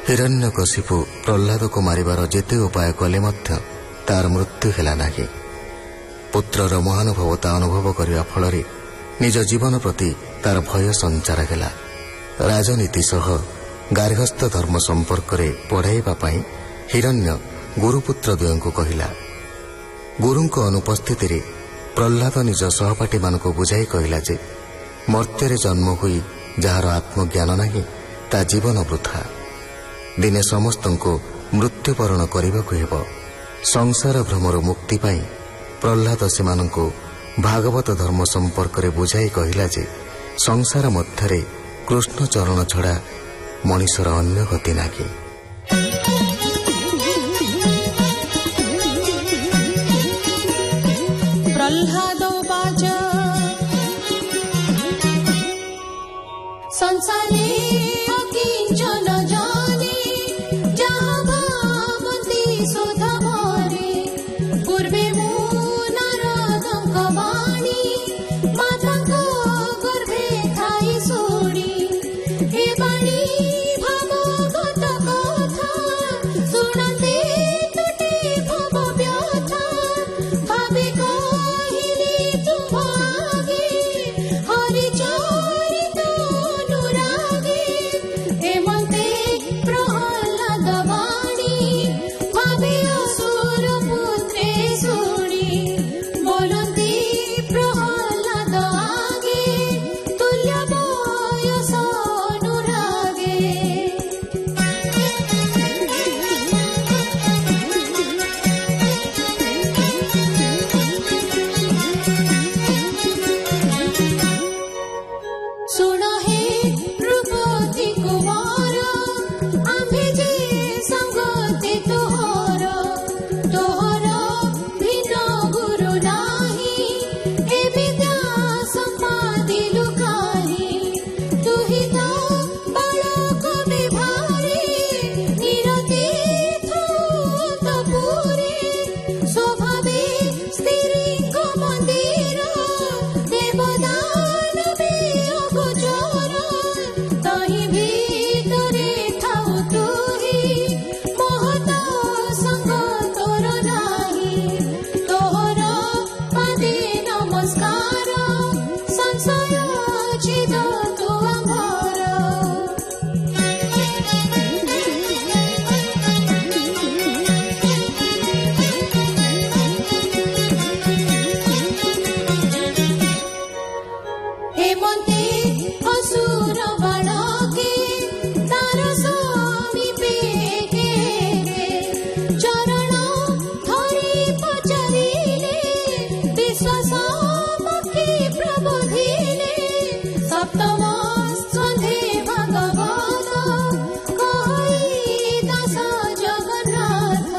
हिरण्यकशिपु प्रह्लाद को मारिबार जेते उपाय कले मध्य तार मृत्यु हेला नाही। पुत्रर महानुभवता अनुभव करने फल निज जीवन प्रति तार भय संचार हेला। राजनीति सह गार्हस्थ धर्म संपर्क रे पढ़ाइबा पई हिरण्य गुरुपुत्र द्वय को कहिला। गुरुंको अनुपस्थिति रे प्रह्लाद निज सहपाठी मानको बुझाई कहिला जे मर्त्य जन्म हुई जार आत्मज्ञान नाही ता जीवन वृथा। दिने समस्तंको मृत्युवरण करबाकू हेब। संसार भ्रमर मुक्ति पाई प्रह्लाद सेमानंको भागवत धर्म संपर्क रे बुझाई कहिला जे संसार मध्यरे कृष्ण चरण छड़ा मनीषर अन्य गति नाही। प्रह्लादोवाच संसारे किंचन जाने जहाँ भावन्ति सुधमारे पूर्वे नारदं कवाणी माताको गर्भे थाई सोडी हे बाणी भागवत कथा सुनते तुटे भव व्यथा भावे कहिले तुम्हागे हरि चरित अनुरागे हेमन्ते प्रह्लाद वाणी भावे असुर पुत्रे सोडी बोलन्ति प्रह्लाद आगे तुल्य बयस अनुरागे। सुन हे नृपति कुमार आम्भे जे संगति तोहर तोहर भिन्न गुरु नाही हे विद्या संपादि लुकाही तुहि तो बालक विभारे निरते थूत पुरे स्वभावे स्त्रीलिंग मंदिर देवदानवे अगोचर तहि भीतरे थाउ तुहि महत संग तोर नाही तोहर पादे नमस्कार संशय छिद तु आम्भर। हेमन्ते असुर बालके तार समीपे गेले चरण धरि पचारिले विश्वास मुखे प्रबोधिले सप्तम स्कन्धे भागवत कहि दास जगन्नाथ।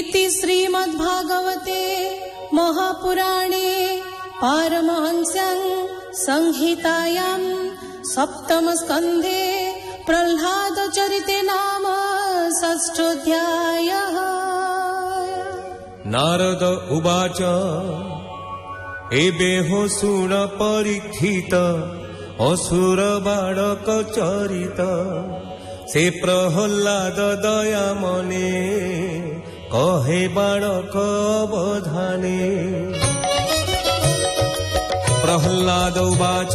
इति श्रीमद्भागवते महापुराणे पारमहंस्यां संहितायां सप्तम स्कन्धे प्रह्लाद चरिते नाम षष्ठोऽध्यायः। नारद उवाच एबेहो शुण परीक्षित असुर बालक चरित से प्रह्लाद दया मने कहे बालक अवधाने। प्रह्लाद उवाच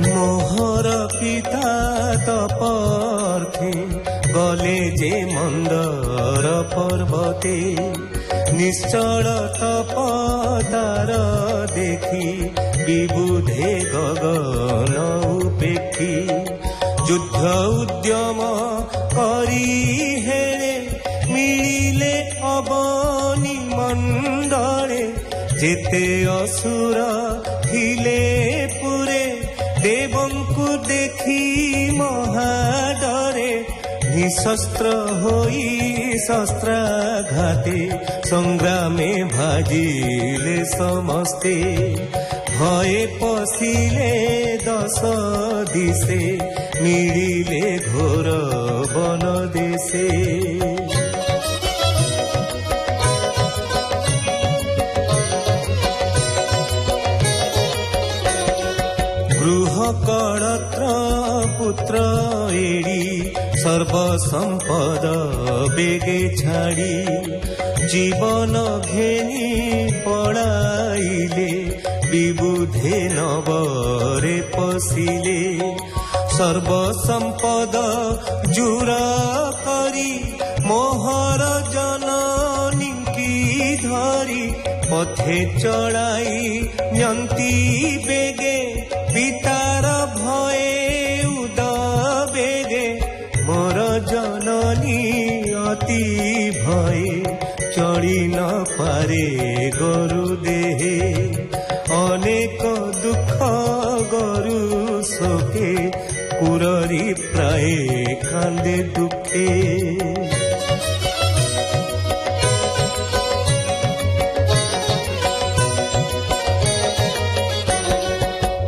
मोहर पिता तपर्थी गले जे मंदर पर्वते निश्चल तपतार देखी विबुधे गगन उपेक्षी युद्ध उद्यम करी हेरे मिले अबनी मंडले जेते असुर थिले पुरे देवंकु देखी महाडरे निशस्त्र होई शस्त्राघाते संग्रामे भाजिले समस्ते भये पशिले दश दिशे मिलिले घोर वन देशे। ବୃହକଳତ୍ର ପୁତ୍ର ଏଡ଼ି ସର୍ବ ସମ୍ପଦ ବେଗେ ଛାଡ଼ି ଜୀବନ ଘେନି ପଳାଇଲେ ବିବୁଧେ ନବରେ ପଶିଲେ ସର୍ବ ସମ୍ପଦ ଜୁର କରି ମୋହର ଜନନୀଙ୍କି ଧରି ପଥେ ଚଳାଇ ନିଅନ୍ତି ବେଗେ ପିତାର ଭଏ ଉଦବେଗେ ମୋର ଜନନୀ ଅତି ଭଏ ଚଳି ନ ପାରେ ଗରୁ ଦେହେ ଅନେକ ଦୁଃଖ ଗରୁ ଶୋକେ କୁରରି ପ୍ରାୟ କାନ୍ଦେ ଦୁଃଖେ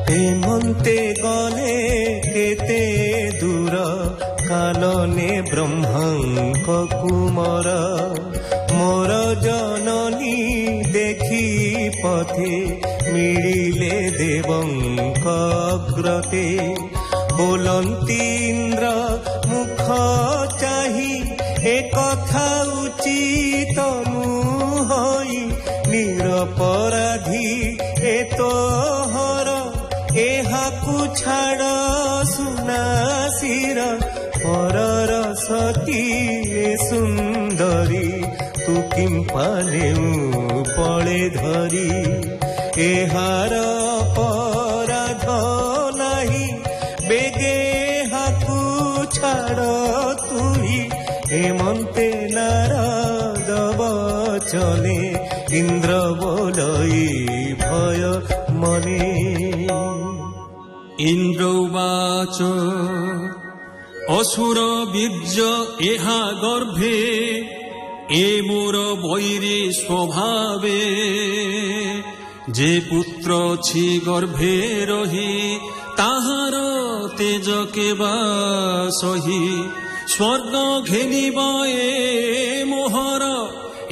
ହେମନ୍ତେ ଗଲେ କେତେ ଦୂର କାନନେ ବ୍ରହ୍ମାଙ୍କ କୁମର ମୋର ଜନନୀ ଦେଖି ପଥେ ମିଳିଲେ ଦେବଙ୍କ ଅଗ୍ରତେ ବୋଲନ୍ତି ଇନ୍ଦ୍ର ମୁଖ ଚାହିଁ ଏ କଥା ଉଚିତ ନୁହଇ ନିରପରାଧୀ ଏ ତୋହର ଏହାକୁ ଛାଡ଼ ସୁନାସିର ପରର ସତୀ ଏ ସୁନ୍ଦରୀ ତୁ କିମ୍ପା ନେଉ ପଳେ ଧରି ଏହାର ଅପରାଧ ନାହିଁ ବେଗେ ହାକୁ ଛାଡ଼ ତୁହି ହେମନ୍ତେ ନାରଦ ବଚନେ ଇନ୍ଦ୍ର ବୋଲଇ ଭୟ ମନେ ইন্দ্র উবাচ অসুর বীর্য এহা গর্ভে এ মোর বৈরী স্বভাবে যে পুত্র ছি গর্ভে রহি তাহার তেজ কেবা সহি স্বর্গ ঘেনিব এ মোহর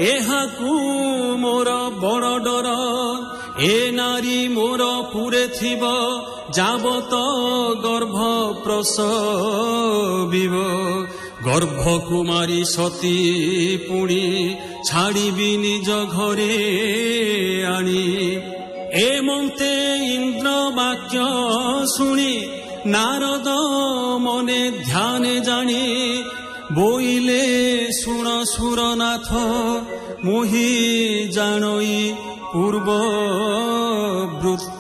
এহাকু মোর বড় ডর এ নারী মোর পুরে থিব যাবত গর্ভ প্রসবিব গর্ভকুমারী সতী পুণি ছাড়িবি নিজ ঘরে আনি এমন্তে ইন্দ্র বাক্য শুনি নারদ মনে ধ্যানে জানি বইলে শুণ সুরনাথ মোহি জানই পূর্ব বৃত্ত